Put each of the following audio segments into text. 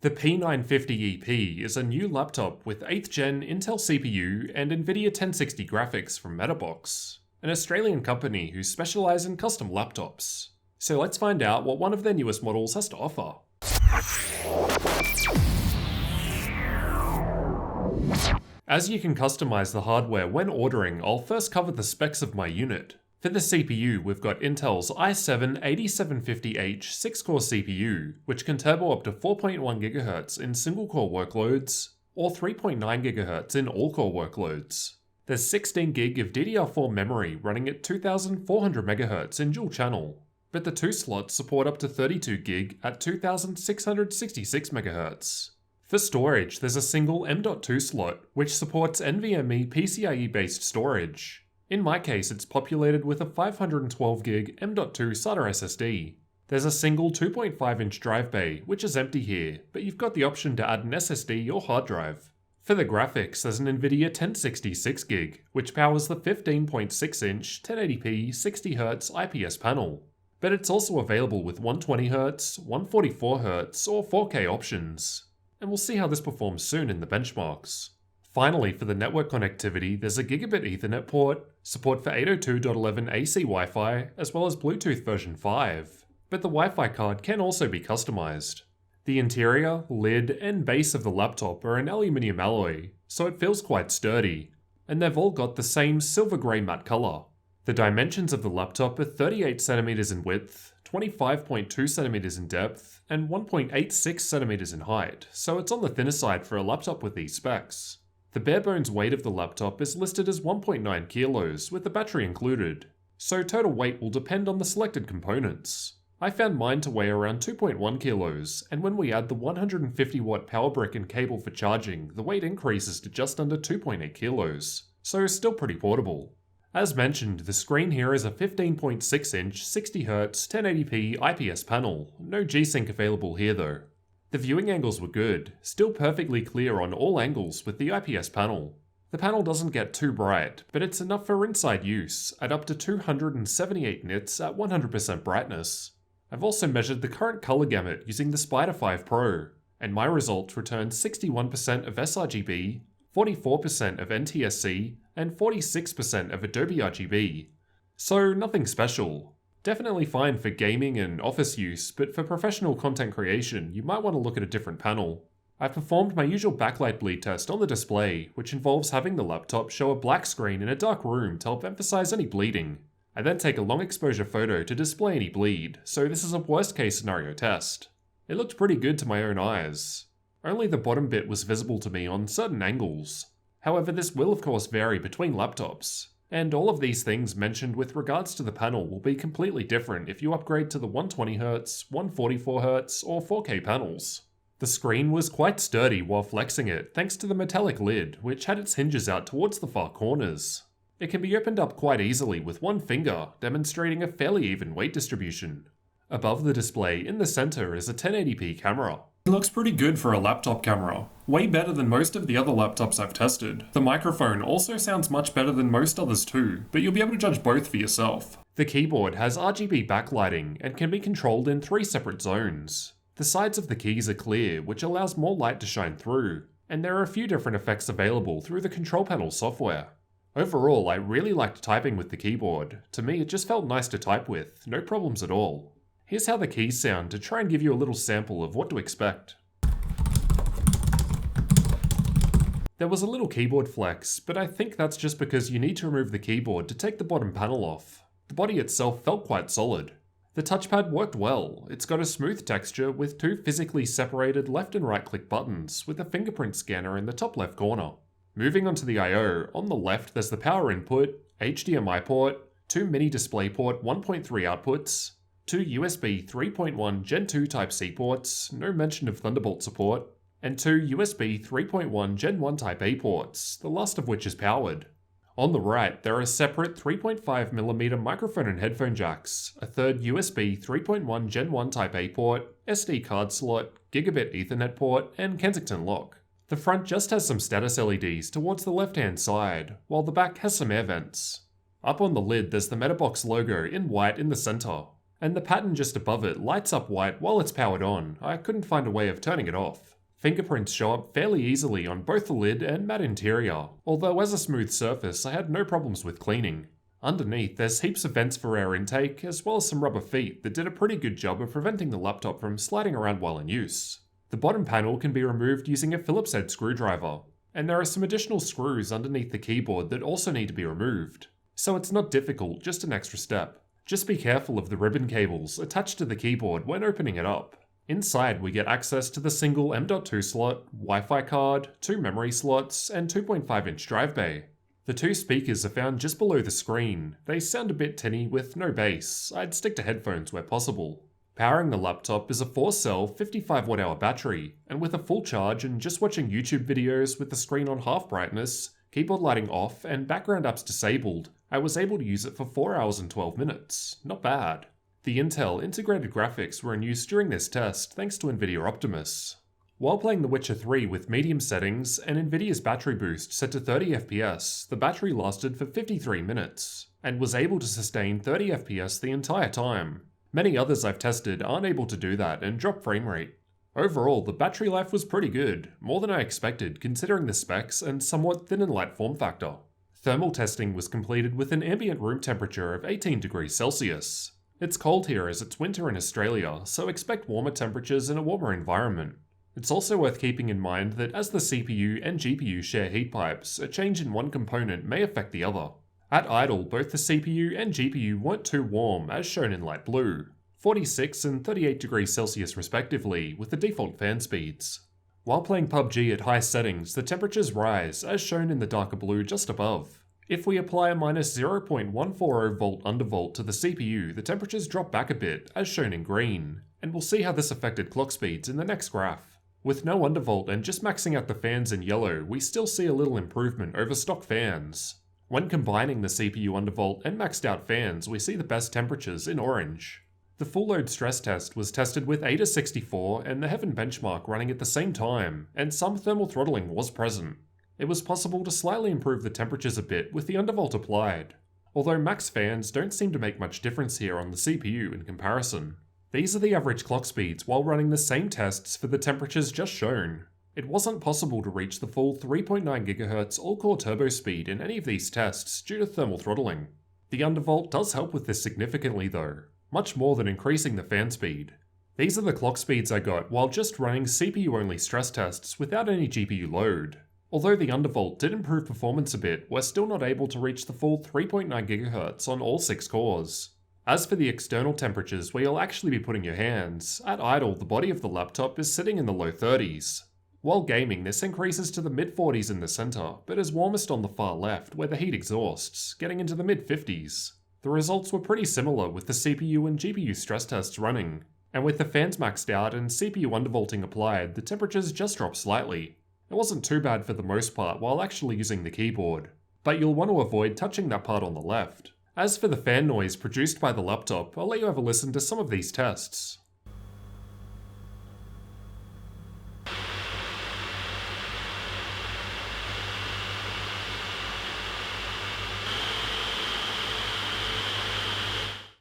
The P950EP is a new laptop with 8th gen Intel CPU and Nvidia 1060 graphics from Metabox, an Australian company who specialise in custom laptops. So let's find out what one of their newest models has to offer. As you can customise the hardware when ordering, I'll first cover the specs of my unit. For the CPU, we've got Intel's i7-8750H 6-core CPU, which can turbo up to 4.1 GHz in single-core workloads, or 3.9 GHz in all-core workloads. There's 16 GB of DDR4 memory running at 2400 MHz in dual channel, but the two slots support up to 32 GB at 2666 MHz. For storage, there's a single M.2 slot, which supports NVMe PCIe-based storage. In my case, it's populated with a 512GB M.2 SATA SSD. There's a single 2.5-inch drive bay, which is empty here, but you've got the option to add an SSD or hard drive. For the graphics, there's an Nvidia 1060 6GB, which powers the 15.6-inch 1080p 60Hz IPS panel. But it's also available with 120Hz, 144Hz, or 4K options. And we'll see how this performs soon in the benchmarks. Finally, for the network connectivity, there's a Gigabit Ethernet port, support for 802.11ac Wi-Fi, as well as Bluetooth version 5. But the Wi-Fi card can also be customized. The interior, lid, and base of the laptop are an aluminium alloy, so it feels quite sturdy. And they've all got the same silver grey matte color. The dimensions of the laptop are 38 cm in width, 25.2 cm in depth, and 1.86 cm in height, so it's on the thinner side for a laptop with these specs. The bare bones weight of the laptop is listed as 1.9 kilos, with the battery included, so total weight will depend on the selected components. I found mine to weigh around 2.1 kilos, and when we add the 150 watt power brick and cable for charging, the weight increases to just under 2.8 kilos, so still pretty portable. As mentioned, the screen here is a 15.6-inch 60Hz 1080p IPS panel, no G-Sync available here though. The viewing angles were good, still perfectly clear on all angles with the IPS panel. The panel doesn't get too bright, but it's enough for inside use, at up to 278 nits at 100% brightness. I've also measured the current color gamut using the Spider 5 Pro, and my results returned 61% of sRGB, 44% of NTSC, and 46% of Adobe RGB. So nothing special. Definitely fine for gaming and office use, but for professional content creation, you might want to look at a different panel. I've performed my usual backlight bleed test on the display, which involves having the laptop show a black screen in a dark room to help emphasize any bleeding. I then take a long exposure photo to display any bleed, so this is a worst case scenario test. It looked pretty good to my own eyes. Only the bottom bit was visible to me on certain angles. However, this will of course vary between laptops. And all of these things mentioned with regards to the panel will be completely different if you upgrade to the 120Hz, 144Hz, or 4K panels. The screen was quite sturdy while flexing it thanks to the metallic lid, which had its hinges out towards the far corners. It can be opened up quite easily with one finger, demonstrating a fairly even weight distribution. Above the display in the center is a 1080p camera. It looks pretty good for a laptop camera. Way better than most of the other laptops I've tested. The microphone also sounds much better than most others too, but you'll be able to judge both for yourself. The keyboard has RGB backlighting and can be controlled in 3 separate zones. The sides of the keys are clear, which allows more light to shine through, and there are a few different effects available through the control panel software. Overall, I really liked typing with the keyboard. To me, it just felt nice to type with, no problems at all. Here's how the keys sound to try and give you a little sample of what to expect. There was a little keyboard flex, but I think that's just because you need to remove the keyboard to take the bottom panel off. The body itself felt quite solid. The touchpad worked well. It's got a smooth texture with 2 physically separated left and right click buttons with a fingerprint scanner in the top left corner. Moving on to the I/O, on the left there's the power input, HDMI port, 2 mini DisplayPort 1.3 outputs, 2 USB 3.1 Gen 2 Type-C ports, no mention of Thunderbolt support, and 2 USB 3.1 Gen 1 Type-A ports, the last of which is powered. On the right, there are separate 3.5mm microphone and headphone jacks, a third USB 3.1 Gen 1 Type-A port, SD card slot, Gigabit Ethernet port, and Kensington lock. The front just has some status LEDs towards the left-hand side, while the back has some air vents. Up on the lid, there's the Metabox logo in white in the center, and the pattern just above it lights up white while it's powered on. I couldn't find a way of turning it off. Fingerprints show up fairly easily on both the lid and matte interior, although as a smooth surface I had no problems with cleaning. Underneath there's heaps of vents for air intake, as well as some rubber feet that did a pretty good job of preventing the laptop from sliding around while in use. The bottom panel can be removed using a Phillips head screwdriver, and there are some additional screws underneath the keyboard that also need to be removed. So it's not difficult, just an extra step. Just be careful of the ribbon cables attached to the keyboard when opening it up. Inside we get access to the single M.2 slot, Wi-Fi card, 2 memory slots, and 2.5-inch drive bay. The 2 speakers are found just below the screen. They sound a bit tinny with no bass. I'd stick to headphones where possible. Powering the laptop is a 4-cell 55Wh battery, and with a full charge and just watching YouTube videos with the screen on half brightness, keyboard lighting off, and background apps disabled, I was able to use it for 4 hours and 12 minutes. Not bad. The Intel integrated graphics were in use during this test thanks to Nvidia Optimus. While playing The Witcher 3 with medium settings and Nvidia's battery boost set to 30 FPS, the battery lasted for 53 minutes, and was able to sustain 30 FPS the entire time. Many others I've tested aren't able to do that and drop frame rate. Overall, the battery life was pretty good, more than I expected considering the specs and somewhat thin and light form factor. Thermal testing was completed with an ambient room temperature of 18 degrees Celsius. It's cold here as it's winter in Australia, so expect warmer temperatures in a warmer environment. It's also worth keeping in mind that as the CPU and GPU share heat pipes, a change in one component may affect the other. At idle, both the CPU and GPU weren't too warm, as shown in light blue, 46 and 38 degrees Celsius respectively, with the default fan speeds. While playing PUBG at high settings, the temperatures rise, as shown in the darker blue just above. If we apply a minus 0.140 volt undervolt to the CPU, the temperatures drop back a bit, as shown in green, and we'll see how this affected clock speeds in the next graph. With no undervolt and just maxing out the fans in yellow, we still see a little improvement over stock fans. When combining the CPU undervolt and maxed out fans, we see the best temperatures in orange. The full load stress test was tested with AIDA64 and the Heaven benchmark running at the same time, and some thermal throttling was present. It was possible to slightly improve the temperatures a bit with the undervolt applied, although max fans don't seem to make much difference here on the CPU in comparison. These are the average clock speeds while running the same tests for the temperatures just shown. It wasn't possible to reach the full 3.9 GHz all-core turbo speed in any of these tests due to thermal throttling. The undervolt does help with this significantly though, much more than increasing the fan speed. These are the clock speeds I got while just running CPU-only stress tests without any GPU load. Although the undervolt did improve performance a bit, we're still not able to reach the full 3.9 GHz on all 6 cores. As for the external temperatures where you'll actually be putting your hands, at idle the body of the laptop is sitting in the low 30s. While gaming, this increases to the mid-40s in the center, but is warmest on the far left where the heat exhausts, getting into the mid-50s. The results were pretty similar with the CPU and GPU stress tests running, and with the fans maxed out and CPU undervolting applied, the temperatures just dropped slightly. It wasn't too bad for the most part while actually using the keyboard, but you'll want to avoid touching that part on the left. As for the fan noise produced by the laptop, I'll let you have a listen to some of these tests.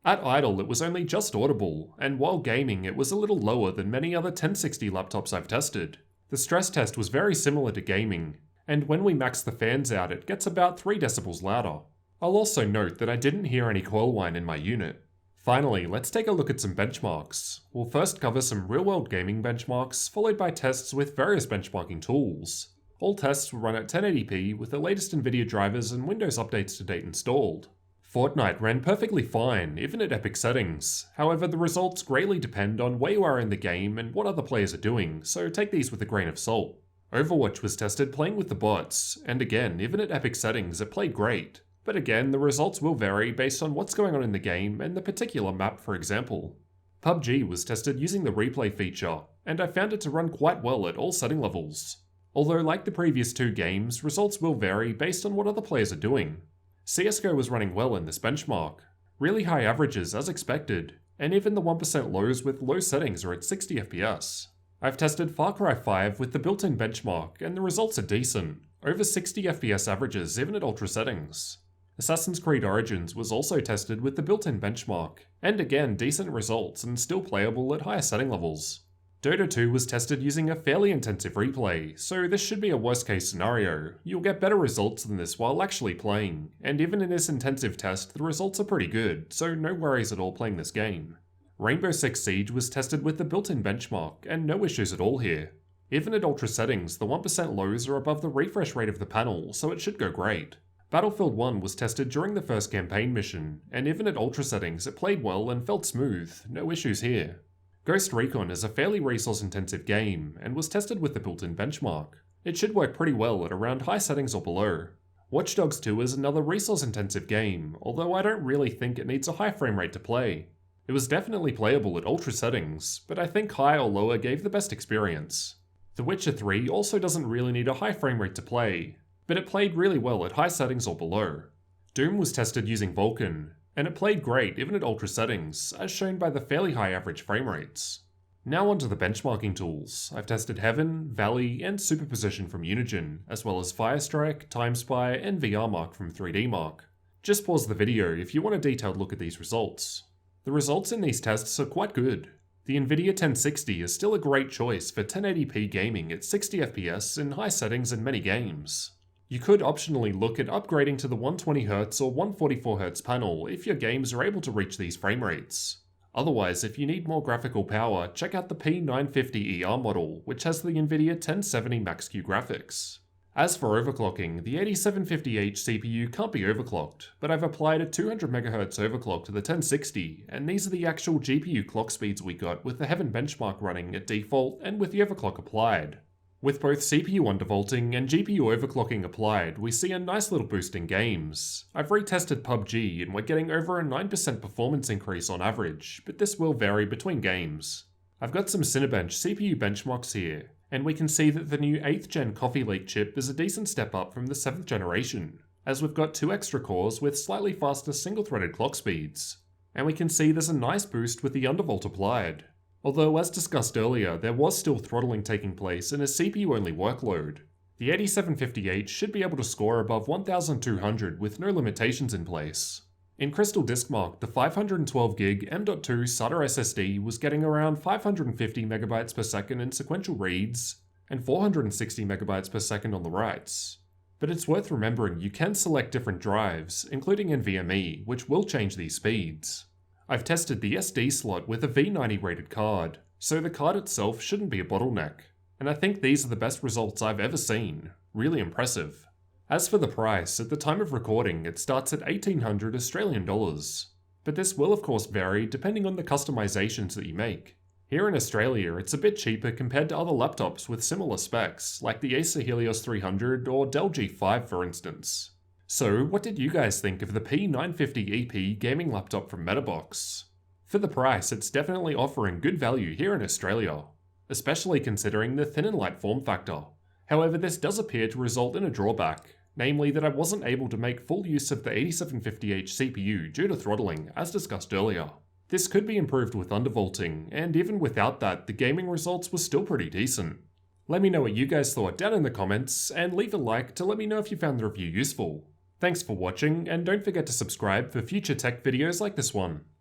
At idle it was only just audible, and while gaming it was a little lower than many other 1060 laptops I've tested. The stress test was very similar to gaming, and when we max the fans out it gets about 3 decibels louder. I'll also note that I didn't hear any coil whine in my unit. Finally, let's take a look at some benchmarks. We'll first cover some real-world gaming benchmarks, followed by tests with various benchmarking tools. All tests will run at 1080p with the latest Nvidia drivers and Windows updates to date installed. Fortnite ran perfectly fine, even at epic settings. However, the results greatly depend on where you are in the game and what other players are doing, so take these with a grain of salt. Overwatch was tested playing with the bots, and again, even at epic settings, it played great. But again, the results will vary based on what's going on in the game and the particular map, for example. PUBG was tested using the replay feature, and I found it to run quite well at all setting levels. Although like the previous 2 games, results will vary based on what other players are doing. CSGO was running well in this benchmark. Really high averages as expected, and even the 1% lows with low settings are at 60 FPS. I've tested Far Cry 5 with the built-in benchmark, and the results are decent, over 60 FPS averages even at ultra settings. Assassin's Creed Origins was also tested with the built-in benchmark, and again decent results and still playable at higher setting levels. Dota 2 was tested using a fairly intensive replay, so this should be a worst case scenario. You'll get better results than this while actually playing, and even in this intensive test, the results are pretty good, so no worries at all playing this game. Rainbow Six Siege was tested with the built-in benchmark, and no issues at all here. Even at ultra settings, the 1% lows are above the refresh rate of the panel, so it should go great. Battlefield 1 was tested during the first campaign mission, and even at ultra settings it played well and felt smooth, no issues here. Ghost Recon is a fairly resource-intensive game, and was tested with the built-in benchmark. It should work pretty well at around high settings or below. Watch Dogs 2 is another resource-intensive game, although I don't really think it needs a high frame rate to play. It was definitely playable at ultra settings, but I think high or lower gave the best experience. The Witcher 3 also doesn't really need a high frame rate to play, but it played really well at high settings or below. Doom was tested using Vulkan, and it played great even at ultra settings, as shown by the fairly high average frame rates. Now onto the benchmarking tools. I've tested Heaven, Valley, and Superposition from Unigine, as well as Firestrike, TimeSpy, and VRMark from 3DMark. Just pause the video if you want a detailed look at these results. The results in these tests are quite good. The Nvidia 1060 is still a great choice for 1080p gaming at 60 FPS in high settings in many games. You could optionally look at upgrading to the 120Hz or 144Hz panel if your games are able to reach these frame rates. Otherwise, if you need more graphical power, check out the P950ER model, which has the Nvidia 1070 Max-Q graphics. As for overclocking, the 8750H CPU can't be overclocked, but I've applied a 200MHz overclock to the 1060, and these are the actual GPU clock speeds we got with the Heaven benchmark running at default and with the overclock applied. With both CPU undervolting and GPU overclocking applied, we see a nice little boost in games. I've retested PUBG and we're getting over a 9% performance increase on average, but this will vary between games. I've got some Cinebench CPU benchmarks here, and we can see that the new 8th gen Coffee Lake chip is a decent step up from the 7th generation, as we've got 2 extra cores with slightly faster single-threaded clock speeds. And we can see there's a nice boost with the undervolt applied. Although, as discussed earlier, there was still throttling taking place in a CPU-only workload. The 8750H should be able to score above 1200 with no limitations in place. In Crystal Diskmark, the 512GB M.2 SATA SSD was getting around 550MB per second in sequential reads, and 460MB per second on the writes. But it's worth remembering you can select different drives, including NVMe, which will change these speeds. I've tested the SD slot with a V90 rated card, so the card itself shouldn't be a bottleneck, and I think these are the best results I've ever seen. Really impressive. As for the price, at the time of recording it starts at 1800 Australian dollars, but this will of course vary depending on the customizations that you make. Here in Australia it's a bit cheaper compared to other laptops with similar specs, like the Acer Helios 300 or Dell G5 for instance. So, what did you guys think of the P950EP gaming laptop from Metabox? For the price, it's definitely offering good value here in Australia, especially considering the thin and light form factor. However, this does appear to result in a drawback, namely that I wasn't able to make full use of the 8750H CPU due to throttling, as discussed earlier. This could be improved with undervolting, and even without that, the gaming results were still pretty decent. Let me know what you guys thought down in the comments, and leave a like to let me know if you found the review useful. Thanks for watching, and don't forget to subscribe for future tech videos like this one.